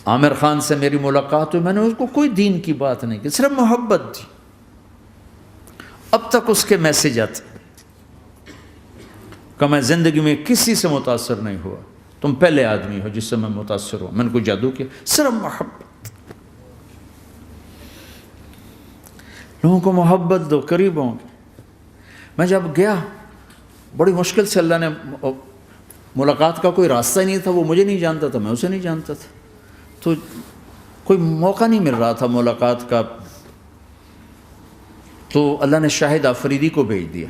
عامر خان سے میری ملاقات ہوئی، میں نے اس کو کوئی دین کی بات نہیں کی، صرف محبت تھی۔ اب تک اس کے میسیج آتے کہ میں زندگی میں کسی سے متاثر نہیں ہوا، تم پہلے آدمی ہو جس سے میں متاثر ہوں، میں نے کوئی جادو کیا، صرف محبت۔ لوگوں کو محبت دو، قریب ہوں گے۔ میں جب گیا بڑی مشکل سے اللہ نے، ملاقات کا کوئی راستہ ہی نہیں تھا، وہ مجھے نہیں جانتا تھا، میں اسے نہیں جانتا تھا، تو کوئی موقع نہیں مل رہا تھا ملاقات کا۔ تو اللہ نے شاہد آفریدی کو بھیج دیا۔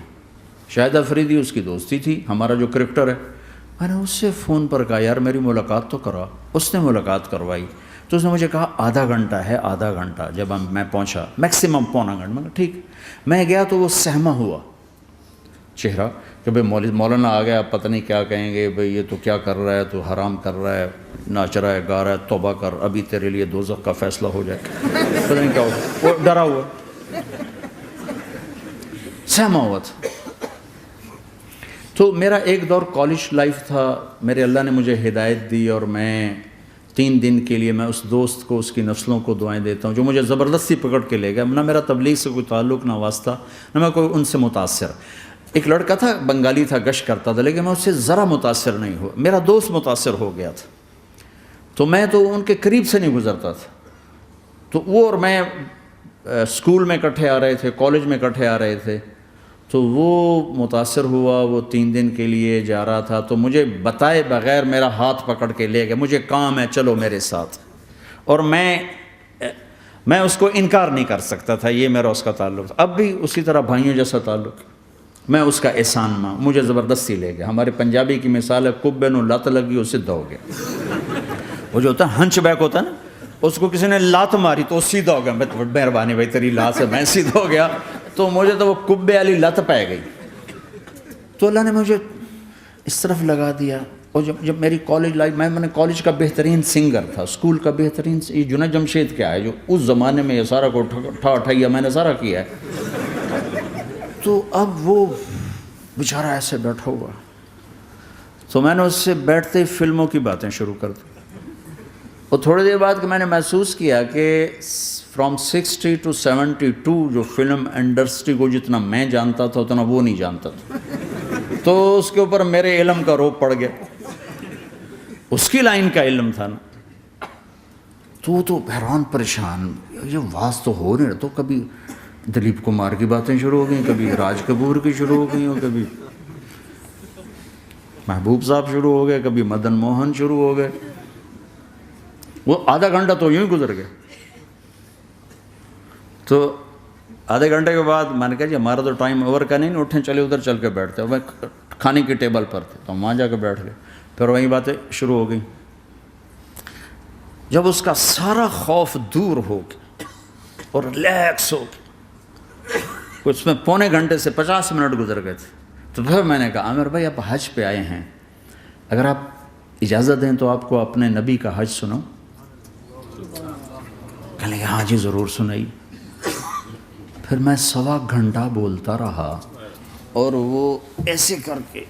شاہد آفریدی اس کی دوستی تھی، ہمارا جو کرکٹر ہے۔ میں نے اس سے فون پر کہا یار میری ملاقات تو کرا، اس نے ملاقات کروائی۔ تو اس نے مجھے کہا آدھا گھنٹہ ہے، آدھا گھنٹہ۔ جب میں پہنچا میکسیمم پونا گھنٹہ، میں کہا ٹھیک۔ میں گیا تو وہ سہما ہوا چہرہ کہ بھئی مولانا آ گیا، پتہ نہیں کیا کہیں گے، بھئی یہ تو کیا کر رہا ہے، تو حرام کر رہا ہے، ناچ رہا ہے، گا رہا ہے، توبہ کر، ابھی تیرے لیے دوزخ کا فیصلہ ہو جائے، پتہ نہیں کیا ہوگا۔ وہ ڈرا ہوا سہما ہوا تھا۔ تو میرا ایک دور کالج لائف تھا، میرے اللہ نے مجھے ہدایت دی، اور میں 3 دن کے لیے میں اس دوست کو، اس کی نسلوں کو دعائیں دیتا ہوں جو مجھے زبردستی پکڑ کے لے گیا۔ نہ میرا تبلیغ سے کوئی تعلق، نہ واسطہ، نہ میں کوئی ان سے متاثر۔ ایک لڑکا تھا، بنگالی تھا، گشت کرتا تھا، لیکن میں اس سے ذرا متاثر نہیں ہوا۔ میرا دوست متاثر ہو گیا تھا، تو میں تو ان کے قریب سے نہیں گزرتا تھا۔ تو وہ اور میں اسکول میں اکٹھے آ رہے تھے، کالج میں اکٹھے آ رہے تھے۔ تو وہ متاثر ہوا، وہ 3 دن کے لیے جا رہا تھا، تو مجھے بتائے بغیر میرا ہاتھ پکڑ کے لے گیا، مجھے کام ہے چلو میرے ساتھ۔ اور میں اس کو انکار نہیں کر سکتا تھا، یہ میرا اس کا تعلق تھا۔ اب بھی اسی طرح بھائیوں جیسا تعلق، میں اس کا احسان ماں، مجھے زبردستی لے گیا۔ ہمارے پنجابی کی مثال ہے، کبے نو لت لگی، وہ سیدھا ہو گیا۔ وہ جو ہوتا ہے ہنچ بیک ہوتا ہے نا، اس کو کسی نے لات ماری تو وہ سیدھا ہو گیا۔ مہربانی بھائی تیری لات سے میں سیدھا ہو گیا، تو مجھے تو وہ کبے والی لت پہ گئی۔ تو اللہ نے مجھے اس طرف لگا دیا۔ اور جب میری کالج لائف، میں نے کالج کا بہترین سنگر تھا، اسکول کا بہترین، یہ جنید جمشید کیا ہے جو اس زمانے میں یہ سارا کو اٹھایا میں نے سارا کیا ہے۔ تو اب وہ بیچارہ ایسے بیٹھا ہوا، تو میں نے اس سے بیٹھتے ہی فلموں کی باتیں شروع کر دی۔ اور تھوڑی دیر بعد کہ میں نے محسوس کیا کہ فرام 60 to 72 جو فلم انڈسٹری کو جتنا میں جانتا تھا اتنا وہ نہیں جانتا تھا۔ تو اس کے اوپر میرے علم کا روپ پڑ گیا، اس کی لائن کا علم تھا نا۔ تو حیران پریشان، یہ واز تو ہو نہیں رہا، تو کبھی دلیپ کمار کی باتیں شروع ہو گئیں، کبھی راج کپور کی شروع ہو گئیں، اور کبھی محبوب صاحب شروع ہو گئے، کبھی مدن موہن شروع ہو گئے۔ وہ آدھا گھنٹہ تو یوں ہی گزر گیا۔ تو آدھے گھنٹے کے بعد میں نے کہا جی ہمارا تو ٹائم اوور کا نہیں، اٹھیں چلے ادھر چل کے بیٹھتے ہیں۔ میں کھانے کی ٹیبل پر تھے تو ہم وہاں جا کے بیٹھ گئے، پھر وہیں باتیں شروع ہو گئیں۔ جب اس کا سارا خوف دور ہو گیا اور ریلیکس ہو گیا، اس میں پونے گھنٹے سے 50 منٹ گزر گئے تھے، تو پھر میں نے کہا عامر بھائی آپ حج پہ آئے ہیں، اگر آپ اجازت دیں تو آپ کو اپنے نبی کا حج سناؤں؟ کہنے لگے ہاں جی ضرور سنائی۔ پھر میں 1.25 گھنٹہ بولتا رہا، اور وہ ایسے کر کے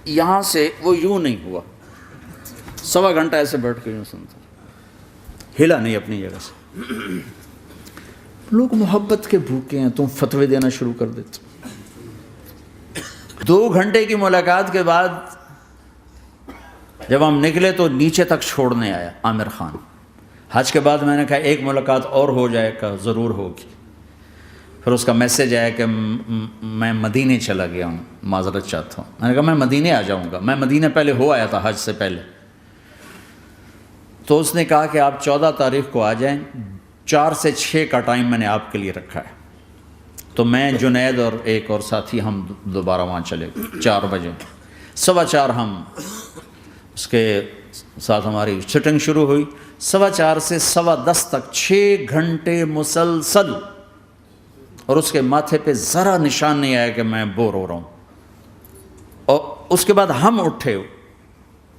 یہاں سے وہ یوں نہیں ہوا، 1.25 گھنٹہ ایسے بیٹھ کے یوں سنتا، ہلا نہیں اپنی جگہ سے۔ لوگ محبت کے بھوکے ہیں، تم فتوے دینا شروع کر دیتے۔ 2 گھنٹے کی ملاقات کے بعد جب ہم نکلے تو نیچے تک چھوڑنے آیا عامر خان۔ حج کے بعد میں نے کہا ایک ملاقات اور ہو جائے گا، ضرور ہوگی۔ پھر اس کا میسیج آیا کہ میں مدینے چلا گیا ہوں، معذرت چاہتا ہوں۔ میں نے کہا میں مدینے آ جاؤں گا، میں مدینے پہلے ہو آیا تھا حج سے پہلے۔ تو اس نے کہا کہ آپ 14 تاریخ کو آ جائیں، 4 سے 6 کا ٹائم میں نے آپ کے لیے رکھا ہے۔ تو میں جنید اور ایک اور ساتھی ہم دوبارہ وہاں چلے گئے 4 بجے، 4:15 ہم اس کے ساتھ ہماری شوٹنگ شروع ہوئی۔ 4:15 سے 10:15 تک 6 گھنٹے مسلسل، اور اس کے ماتھے پہ ذرا نشان نہیں آیا کہ میں بور ہو رہا ہوں۔ اور اس کے بعد ہم اٹھے،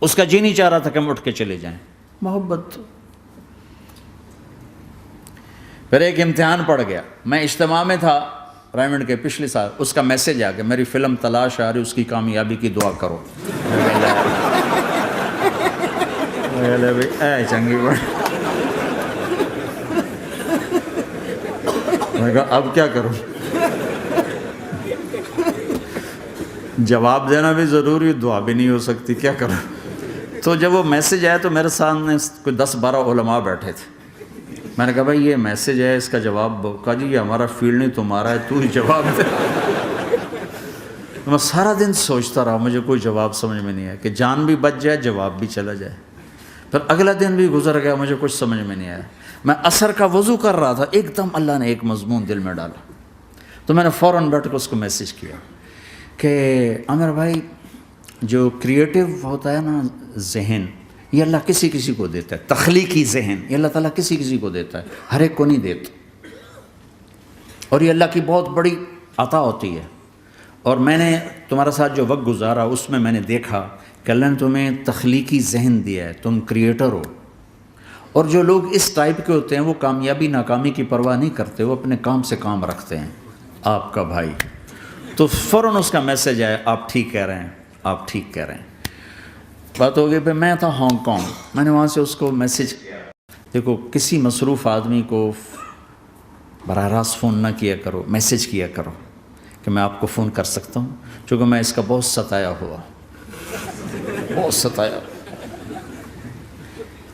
اس کا جی نہیں چاہ رہا تھا کہ ہم اٹھ کے چلے جائیں، محبت۔ پھر ایک امتحان پڑ گیا، میں اجتماع میں تھا رائمنڈ کے پچھلے سال، اس کا میسیج آ گیا میری فلم تلاش آ رہی، اس کی کامیابی کی دعا کرو۔ بھائی اے چنگی بڑی. میں کہا اب کیا کروں؟ جواب دینا بھی ضروری، دعا بھی نہیں ہو سکتی، کیا کروں؟ تو جب وہ میسیج آیا تو میرے سامنے کوئی 10-12 علماء بیٹھے تھے. میں نے کہا بھائی یہ میسیج ہے، اس کا جواب. کہا جی یہ ہمارا فیلڈ نہیں تمہارا ہے، تو ہی جواب دے. میں سارا دن سوچتا رہا، مجھے کوئی جواب سمجھ میں نہیں آیا کہ جان بھی بچ جائے، جواب بھی چلا جائے. پھر اگلا دن بھی گزر گیا، مجھے کچھ سمجھ میں نہیں آیا. میں عصر کا وضو کر رہا تھا، ایک دم اللہ نے ایک مضمون دل میں ڈالا. تو میں نے فوراً بیٹھ کے اس کو میسیج کیا کہ عامر بھائی، جو کریٹو ہوتا ہے نا ذہن، یہ اللہ کسی کسی کو دیتا ہے. تخلیقی ذہن یہ اللہ تعالیٰ کسی کسی کو دیتا ہے، ہر ایک کو نہیں دیتا. اور یہ اللہ کی بہت بڑی عطا ہوتی ہے. اور میں نے تمہارے ساتھ جو وقت گزارا اس میں میں نے دیکھا کہ اللہ نے تمہیں تخلیقی ذہن دیا ہے، تم کریٹر ہو. اور جو لوگ اس ٹائپ کے ہوتے ہیں وہ کامیابی ناکامی کی پرواہ نہیں کرتے، وہ اپنے کام سے کام رکھتے ہیں. آپ کا بھائی تو فوراً اس کا میسیج آیا، آپ ٹھیک کہہ رہے ہیں، آپ ٹھیک کہہ رہے ہیں. بات ہو گئی. پھر میں تھا ہانگ کانگ، میں نے وہاں سے اس کو میسیج کیا. دیکھو کسی مصروف آدمی کو براہ راست فون نہ کیا کرو، میسیج کیا کرو کہ میں آپ کو فون کر سکتا ہوں، چونکہ میں اس کا بہت ستایا ہوا، بہت ستایا.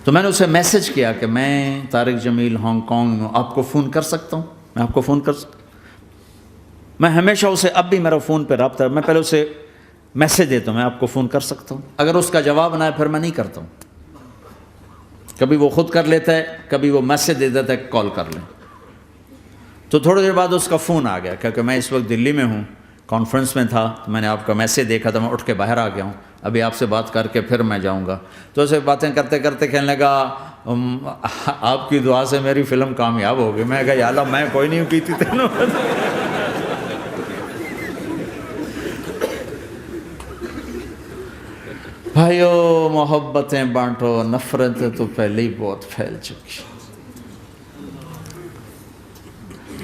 تو میں نے اسے میسیج کیا کہ میں طارق جمیل ہانگ کانگ میں آپ کو فون کر سکتا ہوں، میں آپ کو فون کر سکتا ہوں. میں ہمیشہ اسے، اب بھی میرا فون پہ رابطہ ہے، میں پہلے اسے میسیج دیتا ہوں میں آپ کو فون کر سکتا ہوں. اگر اس کا جواب نہ ہے پھر میں نہیں کرتا ہوں. کبھی وہ خود کر لیتا ہے، کبھی وہ میسیج دے دیتا ہے کال کر لیں. تو تھوڑی دیر بعد اس کا فون آ گیا، کیونکہ میں اس وقت دلی میں ہوں، کانفرنس میں تھا. تو میں نے آپ کا میسیج دیکھا تھا، میں اٹھ کے باہر آ گیا ہوں، ابھی آپ سے بات کر کے پھر میں جاؤں گا. تو اسے باتیں کرتے کرتے کہنے لگا آپ کی دعا سے میری فلم کامیاب ہو گئی. میں کہا یا اللہ میں کوئی نہیں کیتی تینوں. بھائیو محبتیں بانٹو، نفرتیں تو پہلے ہی بہت پھیل چکی.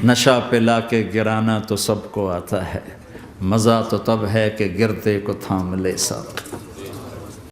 نشہ پلا کے گرانا تو سب کو آتا ہے، مزہ تو تب ہے کہ گرتے کو تھام لے ساتھ.